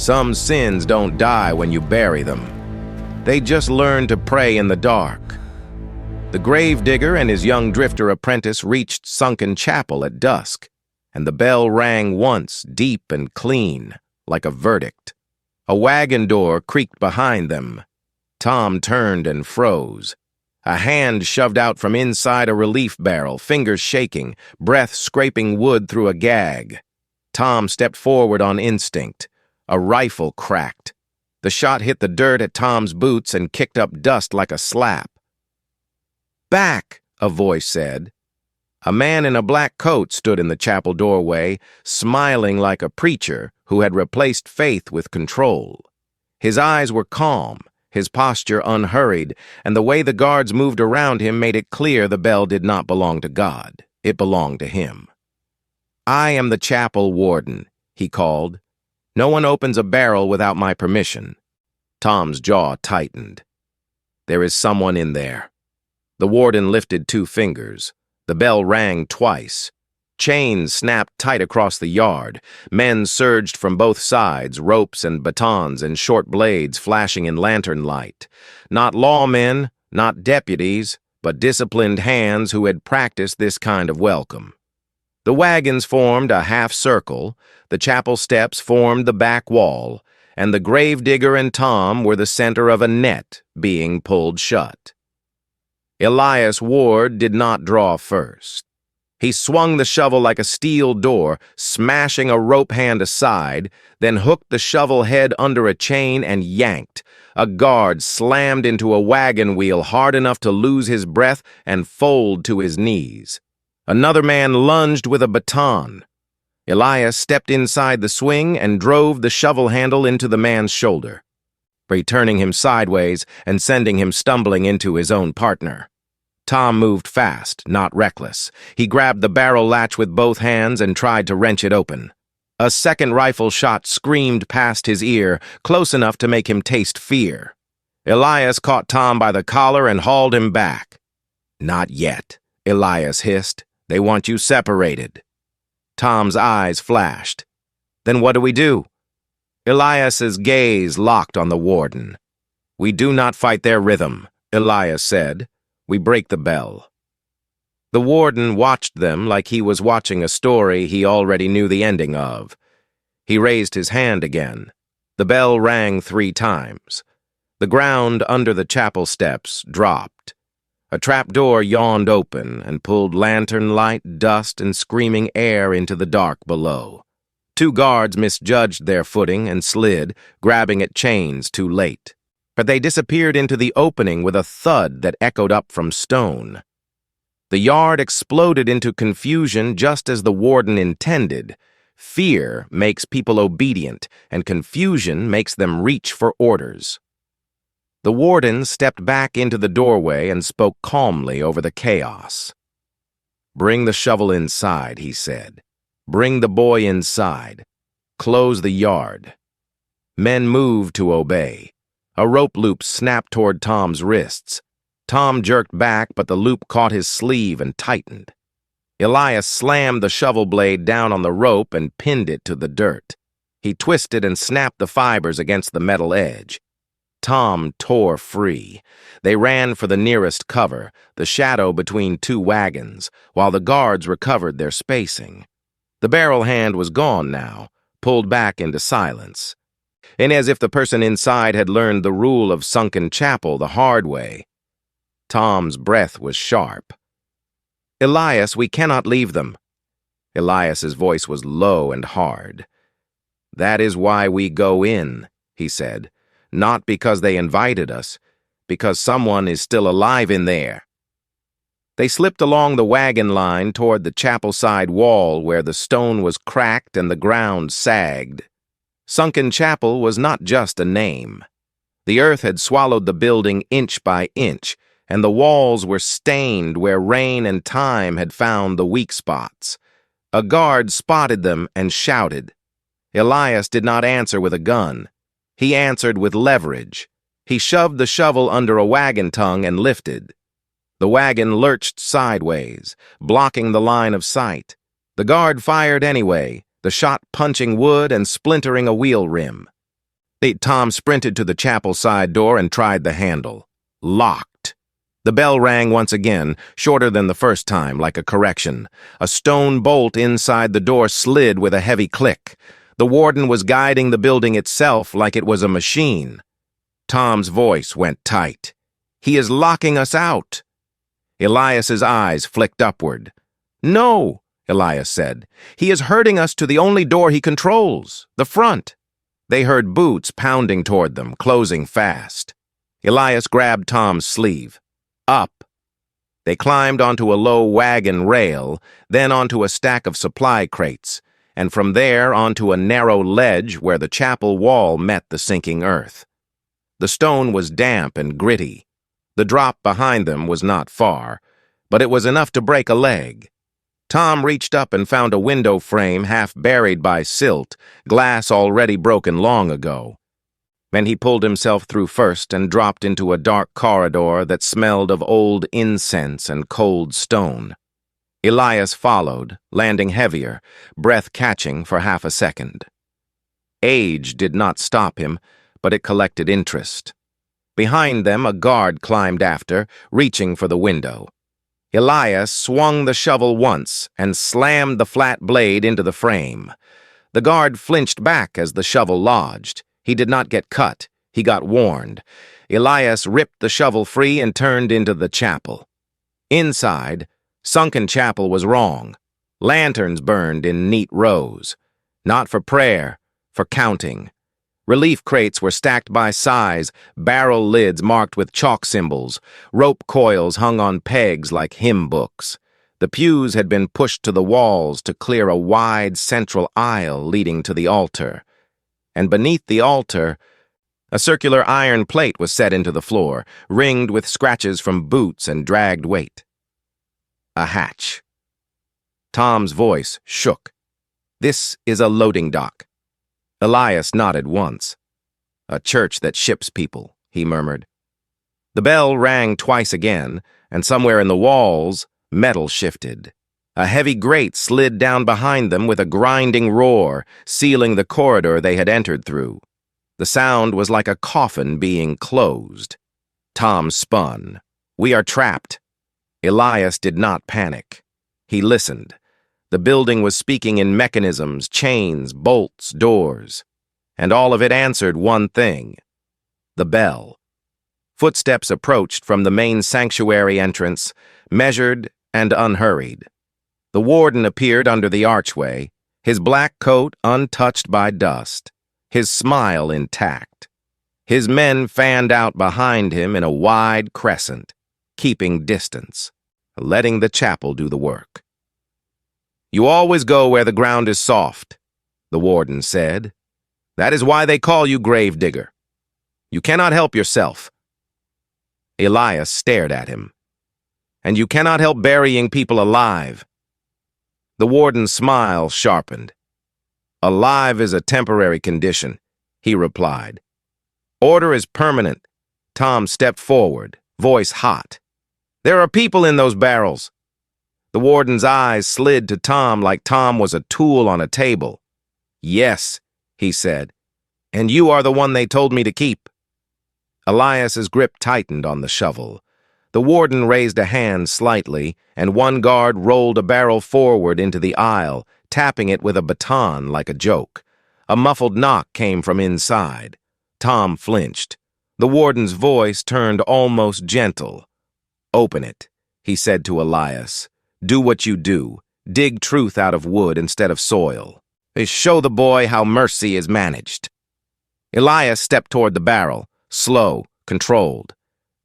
Some sins don't die when you bury them. They just learn to pray in the dark. The gravedigger and his young drifter apprentice reached Sunken Chapel at dusk, and the bell rang once, deep and clean, like a verdict. A wagon door creaked behind them. Tom turned and froze. A hand shoved out from inside a relief barrel, fingers shaking, breath scraping wood through a gag. Tom stepped forward on instinct. A rifle cracked. The shot hit the dirt at Tom's boots and kicked up dust like a slap. "Back," a voice said. A man in a black coat stood in the chapel doorway, smiling like a preacher who had replaced faith with control. His eyes were calm, his posture unhurried, and the way the guards moved around him made it clear the bell did not belong to God. It belonged to him. "I am the Chapel Warden," he called. "No one opens a barrel without my permission." Tom's jaw tightened. "There is someone in there." The warden lifted 2 fingers. The bell rang twice. Chains snapped tight across the yard. Men surged from both sides, ropes and batons and short blades flashing in lantern light. Not lawmen, not deputies, but disciplined hands who had practiced this kind of welcome. The wagons formed a half circle, the chapel steps formed the back wall, and the gravedigger and Tom were the center of a net being pulled shut. Elias Ward did not draw first. He swung the shovel like a steel door, smashing a rope hand aside, then hooked the shovel head under a chain and yanked. A guard slammed into a wagon wheel hard enough to lose his breath and fold to his knees. Another man lunged with a baton. Elias stepped inside the swing and drove the shovel handle into the man's shoulder, returning him sideways and sending him stumbling into his own partner. Tom moved fast, not reckless. He grabbed the barrel latch with both hands and tried to wrench it open. A second rifle shot screamed past his ear, close enough to make him taste fear. Elias caught Tom by the collar and hauled him back. "Not yet," Elias hissed. "They want you separated." Tom's eyes flashed. "Then what do we do?" Elias's gaze locked on the warden. "We do not fight their rhythm," Elias said. "We break the bell." The warden watched them like he was watching a story he already knew the ending of. He raised his hand again. The bell rang 3 times. The ground under the chapel steps dropped. A trapdoor yawned open and pulled lantern light, dust, and screaming air into the dark below. 2 guards misjudged their footing and slid, grabbing at chains too late. But they disappeared into the opening with a thud that echoed up from stone. The yard exploded into confusion just as the warden intended. Fear makes people obedient, and confusion makes them reach for orders. The warden stepped back into the doorway and spoke calmly over the chaos. "Bring the shovel inside," he said. "Bring the boy inside. Close the yard." Men moved to obey. A rope loop snapped toward Tom's wrists. Tom jerked back, but the loop caught his sleeve and tightened. Elias slammed the shovel blade down on the rope and pinned it to the dirt. He twisted and snapped the fibers against the metal edge. Tom tore free. They ran for the nearest cover, the shadow between 2 wagons, while the guards recovered their spacing. The barrel hand was gone now, pulled back into silence. And as if the person inside had learned the rule of Sunken Chapel the hard way, Tom's breath was sharp. "Elias, we cannot leave them." Elias's voice was low and hard. "That is why we go in," he said. "Not because they invited us, because someone is still alive in there." They slipped along the wagon line toward the chapel side wall where the stone was cracked and the ground sagged. Sunken Chapel was not just a name. The earth had swallowed the building inch by inch, and the walls were stained where rain and time had found the weak spots. A guard spotted them and shouted. Elias did not answer with a gun. He answered with leverage. He shoved the shovel under a wagon tongue and lifted. The wagon lurched sideways, blocking the line of sight. The guard fired anyway, the shot punching wood and splintering a wheel rim. Tom sprinted to the chapel side door and tried the handle. Locked. The bell rang once again, shorter than the first time, like a correction. A stone bolt inside the door slid with a heavy click. The warden was guiding the building itself like it was a machine. Tom's voice went tight. "He is locking us out." Elias's eyes flicked upward. "No," Elias said. "He is herding us to the only door he controls, the front." They heard boots pounding toward them, closing fast. Elias grabbed Tom's sleeve. Up. They climbed onto a low wagon rail, then onto a stack of supply crates, and from there onto a narrow ledge where the chapel wall met the sinking earth. The stone was damp and gritty. The drop behind them was not far, but it was enough to break a leg. Tom reached up and found a window frame half buried by silt, glass already broken long ago. Then he pulled himself through first and dropped into a dark corridor that smelled of old incense and cold stone. Elias followed, landing heavier, breath catching for half a second. Age did not stop him, but it collected interest. Behind them, a guard climbed after, reaching for the window. Elias swung the shovel once and slammed the flat blade into the frame. The guard flinched back as the shovel lodged. He did not get cut. He got warned. Elias ripped the shovel free and turned into the chapel. Inside, Sunken Chapel was wrong. Lanterns burned in neat rows. Not for prayer, for counting. Relief crates were stacked by size, barrel lids marked with chalk symbols, rope coils hung on pegs like hymn books. The pews had been pushed to the walls to clear a wide central aisle leading to the altar. And beneath the altar, a circular iron plate was set into the floor, ringed with scratches from boots and dragged weight. A hatch. Tom's voice shook. "This is a loading dock." Elias nodded once. "A church that ships people," he murmured. The bell rang twice again, and somewhere in the walls, metal shifted. A heavy grate slid down behind them with a grinding roar, sealing the corridor they had entered through. The sound was like a coffin being closed. Tom spun. "We are trapped." Elias did not panic. He listened. The building was speaking in mechanisms, chains, bolts, doors. And all of it answered one thing: the bell. Footsteps approached from the main sanctuary entrance, measured and unhurried. The warden appeared under the archway, his black coat untouched by dust, his smile intact. His men fanned out behind him in a wide crescent, keeping distance, letting the chapel do the work. "You always go where the ground is soft," the warden said. "That is why they call you Gravedigger. You cannot help yourself." Elias stared at him. "And you cannot help burying people alive." The warden's smile sharpened. "Alive is a temporary condition," he replied. "Order is permanent." Tom stepped forward, voice hot. "There are people in those barrels." The warden's eyes slid to Tom like Tom was a tool on a table. "Yes," he said, "and you are the one they told me to keep." Elias's grip tightened on the shovel. The warden raised a hand slightly, and one guard rolled a barrel forward into the aisle, tapping it with a baton like a joke. A muffled knock came from inside. Tom flinched. The warden's voice turned almost gentle. "Open it," he said to Elias. "Do what you do. Dig truth out of wood instead of soil. Show the boy how mercy is managed." Elias stepped toward the barrel, slow, controlled.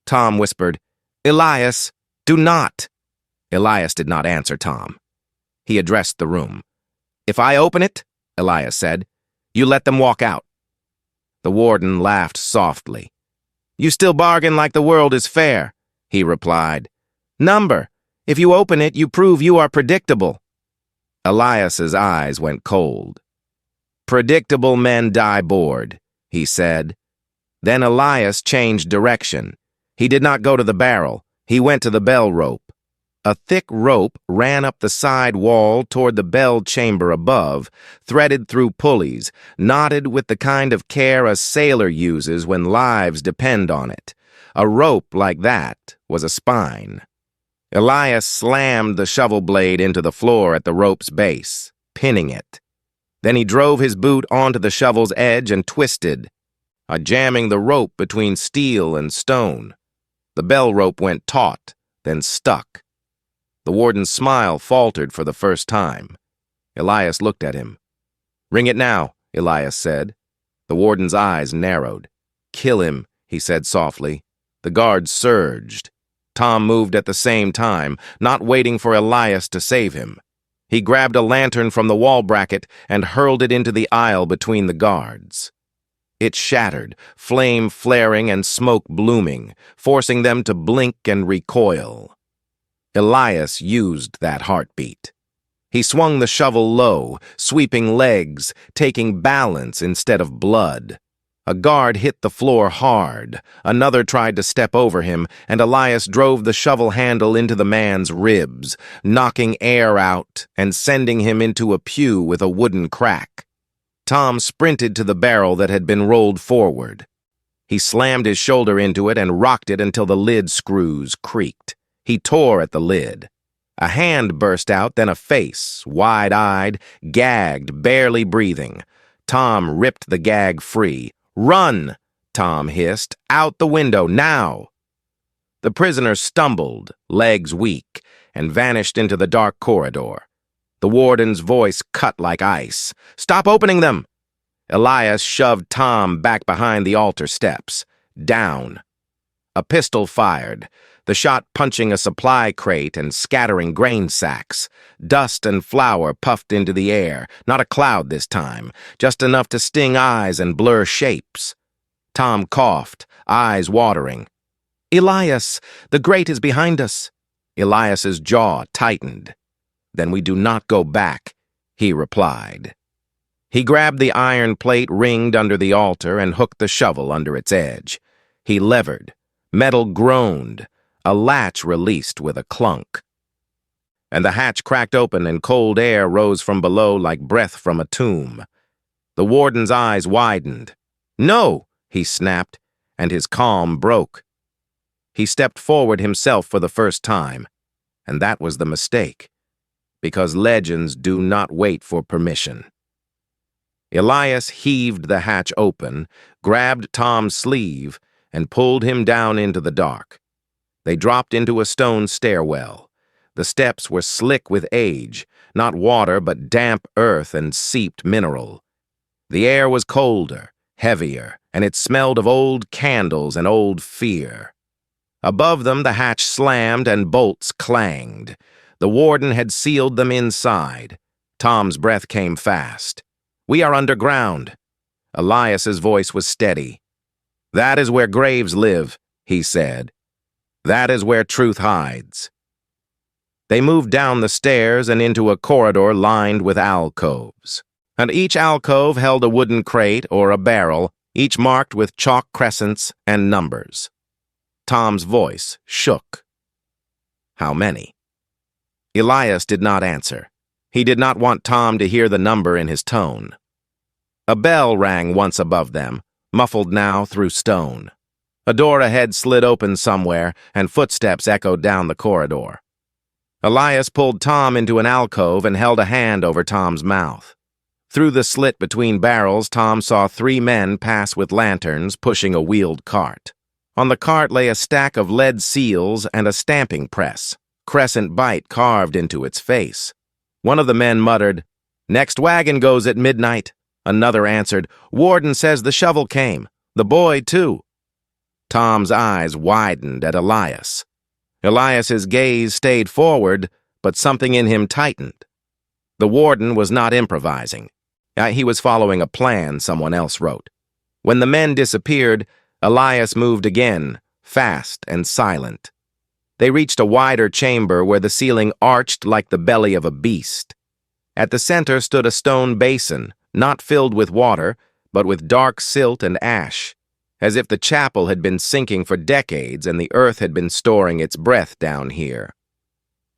Tom whispered, "Elias, do not." Elias did not answer Tom. He addressed the room. "If I open it," Elias said, "you let them walk out." The warden laughed softly. "You still bargain like the world is fair," he replied. "Number. If you open it, you prove you are predictable." Elias's eyes went cold. "Predictable men die bored," he said. Then Elias changed direction. He did not go to the barrel. He went to the bell rope. A thick rope ran up the side wall toward the bell chamber above, threaded through pulleys, knotted with the kind of care a sailor uses when lives depend on it. A rope like that was a spine. Elias slammed the shovel blade into the floor at the rope's base, pinning it. Then he drove his boot onto the shovel's edge and twisted, jamming the rope between steel and stone. The bell rope went taut, then stuck. The warden's smile faltered for the first time. Elias looked at him. "Ring it now," Elias said. The warden's eyes narrowed. "Kill him," he said softly. The guards surged. Tom moved at the same time, not waiting for Elias to save him. He grabbed a lantern from the wall bracket and hurled it into the aisle between the guards. It shattered, flame flaring and smoke blooming, forcing them to blink and recoil. Elias used that heartbeat. He swung the shovel low, sweeping legs, taking balance instead of blood. A guard hit the floor hard. Another tried to step over him, and Elias drove the shovel handle into the man's ribs, knocking air out and sending him into a pew with a wooden crack. Tom sprinted to the barrel that had been rolled forward. He slammed his shoulder into it and rocked it until the lid screws creaked. He tore at the lid. A hand burst out, then a face, wide-eyed, gagged, barely breathing. Tom ripped the gag free. "Run!" Tom hissed. "Out the window, now!" The prisoner stumbled, legs weak, and vanished into the dark corridor. The warden's voice cut like ice. "Stop opening them!" Elias shoved Tom back behind the altar steps. Down. A pistol fired, the shot punching a supply crate and scattering grain sacks. Dust and flour puffed into the air, not a cloud this time, just enough to sting eyes and blur shapes. Tom coughed, eyes watering. "Elias, the grate is behind us." Elias's jaw tightened. "Then we do not go back," he replied. He grabbed the iron plate ringed under the altar and hooked the shovel under its edge. He levered. Metal groaned. A latch released with a clunk. And the hatch cracked open and cold air rose from below like breath from a tomb. The warden's eyes widened. "No!" he snapped, and his calm broke. He stepped forward himself for the first time, and that was the mistake, because legends do not wait for permission. Elias heaved the hatch open, grabbed Tom's sleeve, and pulled him down into the dark. They dropped into a stone stairwell. The steps were slick with age, not water but damp earth and seeped mineral. The air was colder, heavier, and it smelled of old candles and old fear. Above them the hatch slammed and bolts clanged. The warden had sealed them inside. Tom's breath came fast. "We are underground." Elias's voice was steady. "That is where graves live," he said. "That is where truth hides." They moved down the stairs and into a corridor lined with alcoves. And each alcove held a wooden crate or a barrel, each marked with chalk crescents and numbers. Tom's voice shook. "How many?" Elias did not answer. He did not want Tom to hear the number in his tone. A bell rang once above them, muffled now through stone. A door ahead slid open somewhere, and footsteps echoed down the corridor. Elias pulled Tom into an alcove and held a hand over Tom's mouth. Through the slit between barrels, Tom saw 3 men pass with lanterns, pushing a wheeled cart. On the cart lay a stack of lead seals and a stamping press, crescent bite carved into its face. One of the men muttered, "Next wagon goes at midnight." Another answered, "Warden says the shovel came. The boy, too." Tom's eyes widened at Elias. Elias's gaze stayed forward, but something in him tightened. The warden was not improvising. He was following a plan someone else wrote. When the men disappeared, Elias moved again, fast and silent. They reached a wider chamber where the ceiling arched like the belly of a beast. At the center stood a stone basin, not filled with water, but with dark silt and ash, as if the chapel had been sinking for decades and the earth had been storing its breath down here.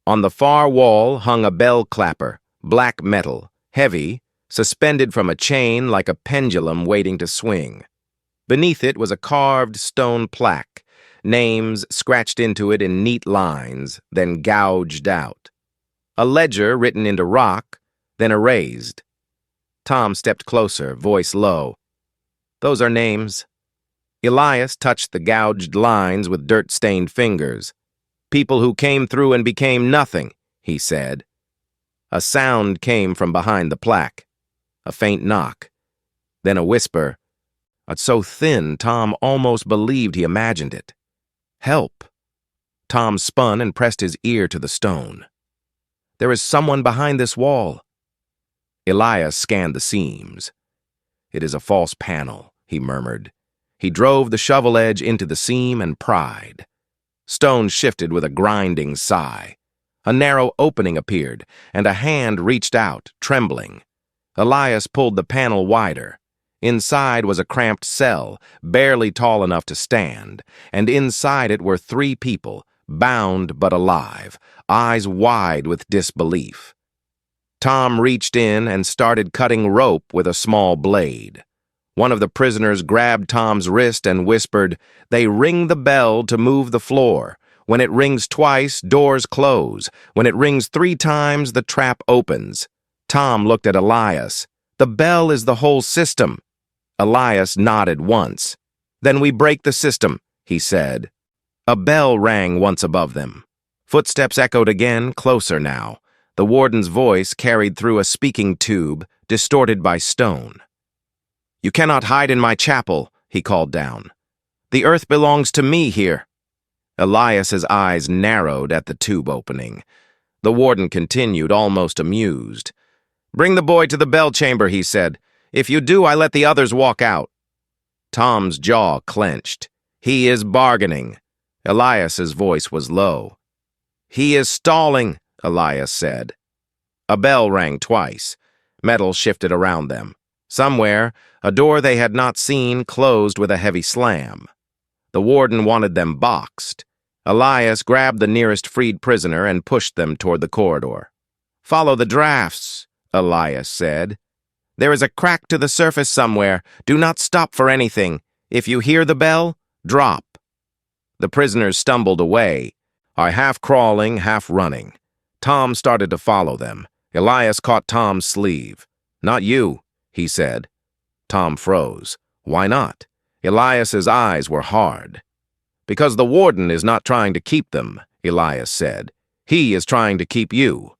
On the far wall hung a bell clapper, black metal, heavy, suspended from a chain like a pendulum waiting to swing. Beneath it was a carved stone plaque, names scratched into it in neat lines, then gouged out. A ledger written into rock, then erased. Tom stepped closer, voice low. "Those are names." Elias touched the gouged lines with dirt-stained fingers. "People who came through and became nothing," he said. A sound came from behind the plaque. A faint knock. Then a whisper, so thin Tom almost believed he imagined it. "Help." Tom spun and pressed his ear to the stone. "There is someone behind this wall." Elias scanned the seams. "It is a false panel," he murmured. He drove the shovel edge into the seam and pried. Stone shifted with a grinding sigh. A narrow opening appeared, and a hand reached out, trembling. Elias pulled the panel wider. Inside was a cramped cell, barely tall enough to stand, and inside it were 3 people, bound but alive, eyes wide with disbelief. Tom reached in and started cutting rope with a small blade. One of the prisoners grabbed Tom's wrist and whispered, "They ring the bell to move the floor. When it rings twice, doors close. When it rings 3 times, the trap opens." Tom looked at Elias. "The bell is the whole system." Elias nodded once. "Then we break the system," he said. A bell rang once above them. Footsteps echoed again, closer now. The warden's voice carried through a speaking tube, distorted by stone. "You cannot hide in my chapel," he called down. "The earth belongs to me here." Elias's eyes narrowed at the tube opening. The warden continued, almost amused. "Bring the boy to the bell chamber," he said. "If you do, I let the others walk out." Tom's jaw clenched. "He is bargaining." Elias's voice was low. "He is stalling," Elias said. A bell rang twice. Metal shifted around them. Somewhere, a door they had not seen closed with a heavy slam. The warden wanted them boxed. Elias grabbed the nearest freed prisoner and pushed them toward the corridor. "Follow the drafts," Elias said. "There is a crack to the surface somewhere. Do not stop for anything. If you hear the bell, drop." The prisoners stumbled away, half crawling, half running. Tom started to follow them. Elias caught Tom's sleeve. "Not you," he said. Tom froze. "Why not?" Elias's eyes were hard. "Because the warden is not trying to keep them," Elias said. "He is trying to keep you."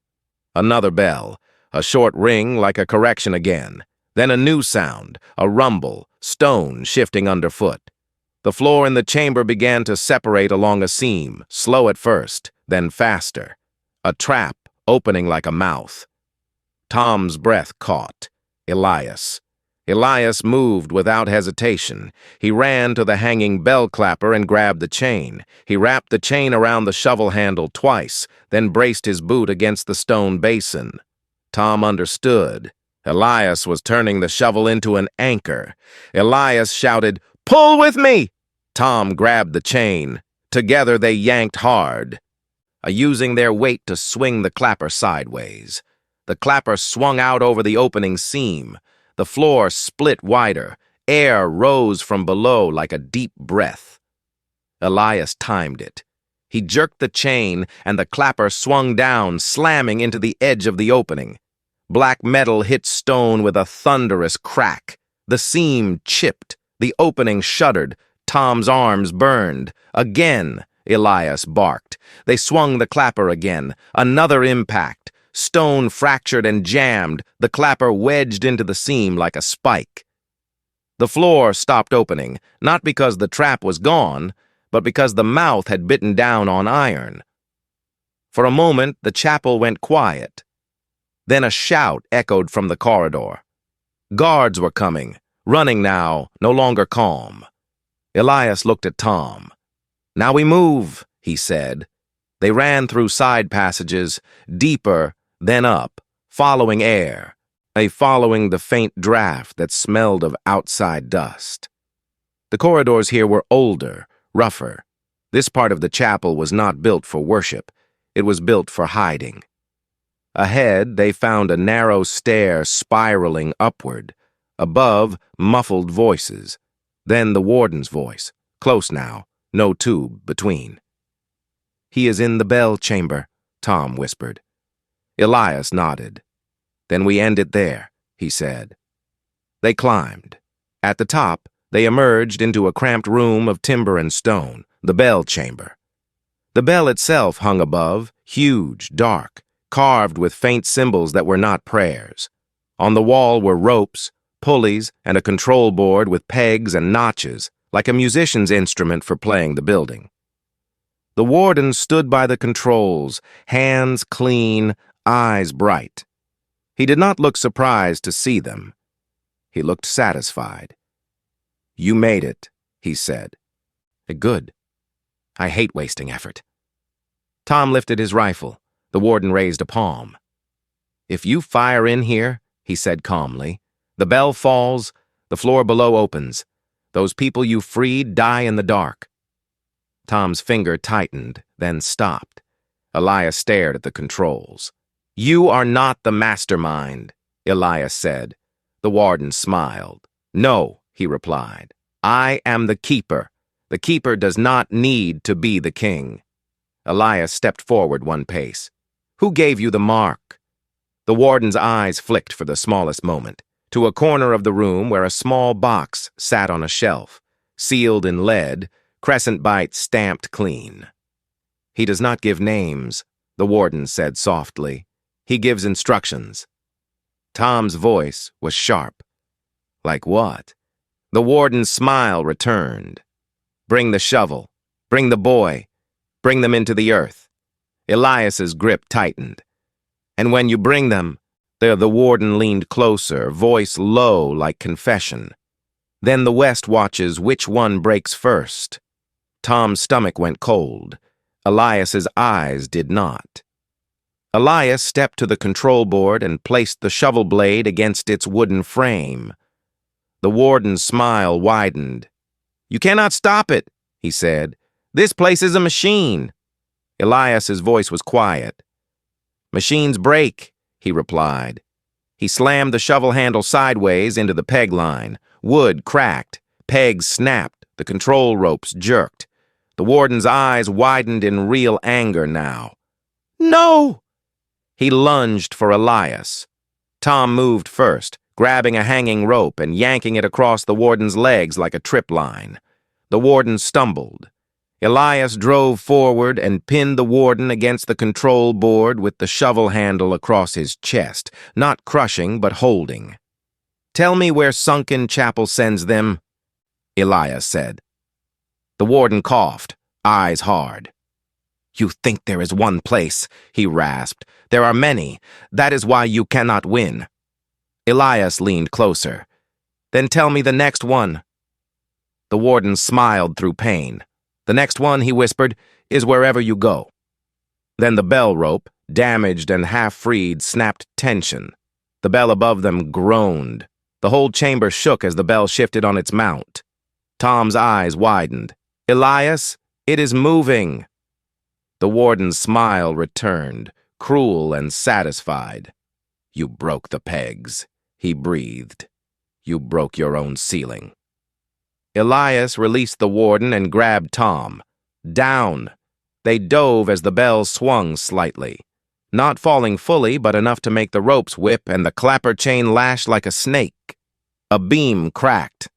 Another bell, a short ring like a correction again. Then a new sound, a rumble, stone shifting underfoot. The floor in the chamber began to separate along a seam, slow at first, then faster. A trap opening like a mouth. Tom's breath caught. Elias. Elias moved without hesitation. He ran to the hanging bell clapper and grabbed the chain. He wrapped the chain around the shovel handle twice, then braced his boot against the stone basin. Tom understood. Elias was turning the shovel into an anchor. Elias shouted, "Pull with me!" Tom grabbed the chain. Together they yanked hard, using their weight to swing the clapper sideways. The clapper swung out over the opening seam. The floor split wider. Air rose from below like a deep breath. Elias timed it. He jerked the chain, and the clapper swung down, slamming into the edge of the opening. Black metal hit stone with a thunderous crack. The seam chipped. The opening shuddered. Tom's arms burned. Again, Elias barked. They swung the clapper again. Another impact. Stone fractured and jammed. The clapper wedged into the seam like a spike. The floor stopped opening, not because the trap was gone, but because the mouth had bitten down on iron. For a moment, the chapel went quiet. Then a shout echoed from the corridor. Guards were coming, running now, no longer calm. Elias looked at Tom. "Now we move," he said. They ran through side passages, deeper, then up, following air, following the faint draft that smelled of outside dust. The corridors here were older, rougher. This part of the chapel was not built for worship. It was built for hiding. Ahead, they found a narrow stair spiraling upward. Above, muffled voices. Then the warden's voice. Close now, no tube between. "He is in the bell chamber," Tom whispered. Elias nodded. "Then we end it there," he said. They climbed. At the top, they emerged into a cramped room of timber and stone, the bell chamber. The bell itself hung above, huge, dark, carved with faint symbols that were not prayers. On the wall were ropes, pulleys, and a control board with pegs and notches, like a musician's instrument for playing the building. The warden stood by the controls, hands clean, eyes bright. He did not look surprised to see them. He looked satisfied. "You made it," he said. "Good. I hate wasting effort." Tom lifted his rifle. The warden raised a palm. "If you fire in here," he said calmly, "the bell falls, the floor below opens. Those people you freed die in the dark." Tom's finger tightened, then stopped. Elias stared at the controls. "You are not the mastermind," Elias said. The warden smiled. "No," he replied. "I am the keeper. The keeper does not need to be the king." Elias stepped forward one pace. "Who gave you the mark?" The warden's eyes flicked for the smallest moment, to a corner of the room where a small box sat on a shelf, sealed in lead, crescent bites stamped clean. "He does not give names," the warden said softly. "He gives instructions." Tom's voice was sharp. "Like what?" The warden's smile returned. "Bring the shovel. Bring the boy. Bring them into the earth." Elias's grip tightened. "And when you bring them," the warden leaned closer, voice low like confession. "Then the West watches which one breaks first." Tom's stomach went cold. Elias's eyes did not. Elias stepped to the control board and placed the shovel blade against its wooden frame. The warden's smile widened. "You cannot stop it," he said. "This place is a machine." Elias's voice was quiet. "Machines break," he replied. He slammed the shovel handle sideways into the peg line. Wood cracked. Pegs snapped. The control ropes jerked. The warden's eyes widened in real anger now. "No!" He lunged for Elias. Tom moved first, grabbing a hanging rope and yanking it across the warden's legs like a trip line. The warden stumbled. Elias drove forward and pinned the warden against the control board with the shovel handle across his chest, not crushing but holding. "Tell me where Sunken Chapel sends them," Elias said. The warden coughed, eyes hard. "You think there is one place," he rasped. "There are many. That is why you cannot win." Elias leaned closer. "Then tell me the next one." The warden smiled through pain. "The next one," he whispered, "is wherever you go." Then the bell rope, damaged and half-freed, snapped tension. The bell above them groaned. The whole chamber shook as the bell shifted on its mount. Tom's eyes widened. "Elias, it is moving." The warden's smile returned, cruel and satisfied. "You broke the pegs," he breathed. "You broke your own ceiling." Elias released the warden and grabbed Tom. Down. They dove as the bell swung slightly. Not falling fully, but enough to make the ropes whip and the clapper chain lash like a snake. A beam cracked.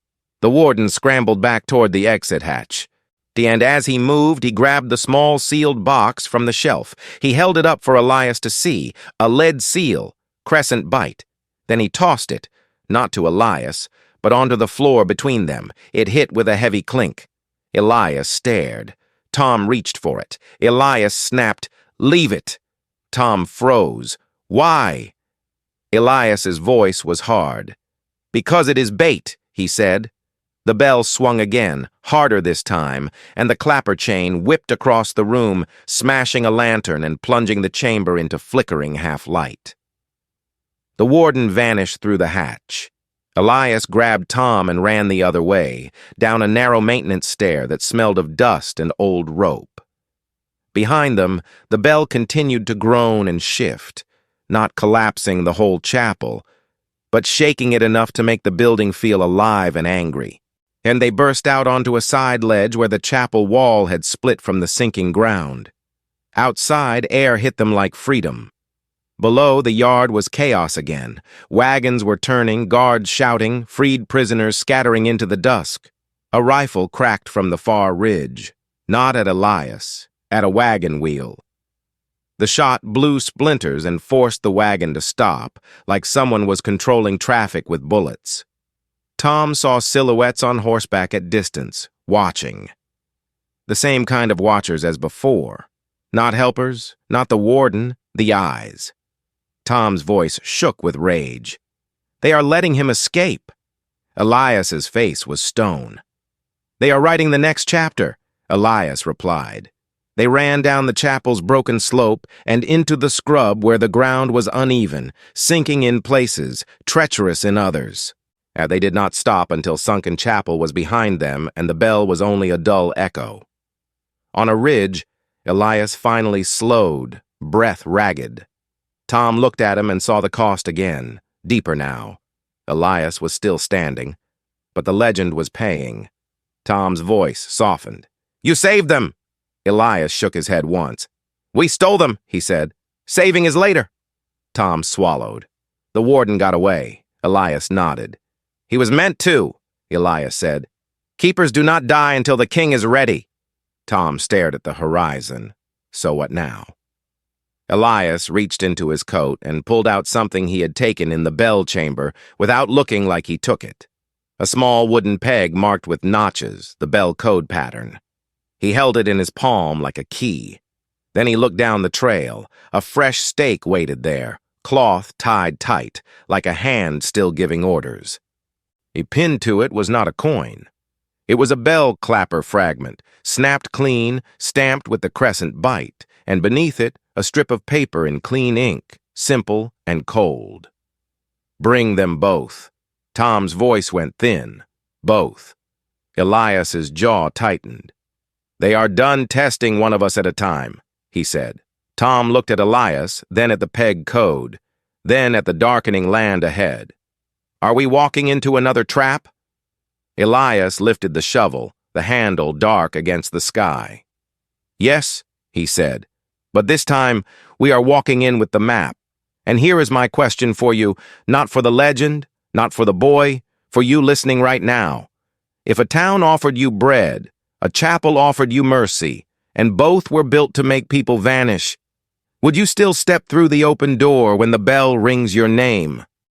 The warden scrambled back toward the exit hatch. And as he moved, he grabbed the small sealed box from the shelf. He held it up for Elias to see, a lead seal, crescent bite. Then he tossed it, not to Elias, but onto the floor between them. It hit with a heavy clink. Elias stared. Tom reached for it. Elias snapped, "Leave it." Tom froze. "Why?" Elias's voice was hard. "Because it is bait," he said. The bell swung again, harder this time, and the clapper chain whipped across the room, smashing a lantern and plunging the chamber into flickering half-light. The warden vanished through the hatch. Elias grabbed Tom and ran the other way, down a narrow maintenance stair that smelled of dust and old rope. Behind them, the bell continued to groan and shift, not collapsing the whole chapel, but shaking it enough to make the building feel alive and angry. And they burst out onto a side ledge where the chapel wall had split from the sinking ground. Outside, air hit them like freedom. Below, the yard was chaos again. Wagons were turning, guards shouting, freed prisoners scattering into the dusk. A rifle cracked from the far ridge, not at Elias, at a wagon wheel. The shot blew splinters and forced the wagon to stop, like someone was controlling traffic with bullets. Tom saw silhouettes on horseback at distance, watching. The same kind of watchers as before. Not helpers, not the warden, the eyes. Tom's voice shook with rage. They are letting him escape. Elias's face was stone. They are writing the next chapter, Elias replied. They ran down the chapel's broken slope and into the scrub where the ground was uneven, sinking in places, treacherous in others. They did not stop until Sunken Chapel was behind them and the bell was only a dull echo. On a ridge, Elias finally slowed, breath ragged. Tom looked at him and saw the cost again, deeper now. Elias was still standing, but the legend was paying. Tom's voice softened. "You saved them!" Elias shook his head once. "We stole them," he said. "Saving is later." Tom swallowed. "The warden got away." Elias nodded. "He was meant to," Elias said. "Keepers do not die until the king is ready." Tom stared at the horizon. So what now? Elias reached into his coat and pulled out something he had taken in the bell chamber without looking like he took it. A small wooden peg marked with notches, the bell code pattern. He held it in his palm like a key. Then he looked down the trail. A fresh stake waited there, cloth tied tight, like a hand still giving orders. Pinned to it was not a coin. It was a bell clapper fragment, snapped clean, stamped with the crescent bite, and beneath it, a strip of paper in clean ink, simple and cold. "Bring them both." Tom's voice went thin. "Both." Elias's jaw tightened. "They are done testing one of us at a time," he said. Tom looked at Elias, then at the peg code, then at the darkening land ahead. "Are we walking into another trap?" Elias lifted the shovel, the handle dark against the sky. "Yes," he said, "but this time we are walking in with the map. And here is my question for you, not for the legend, not for the boy, for you listening right now. If a town offered you bread, a chapel offered you mercy, and both were built to make people vanish, would you still step through the open door when the bell rings your name?"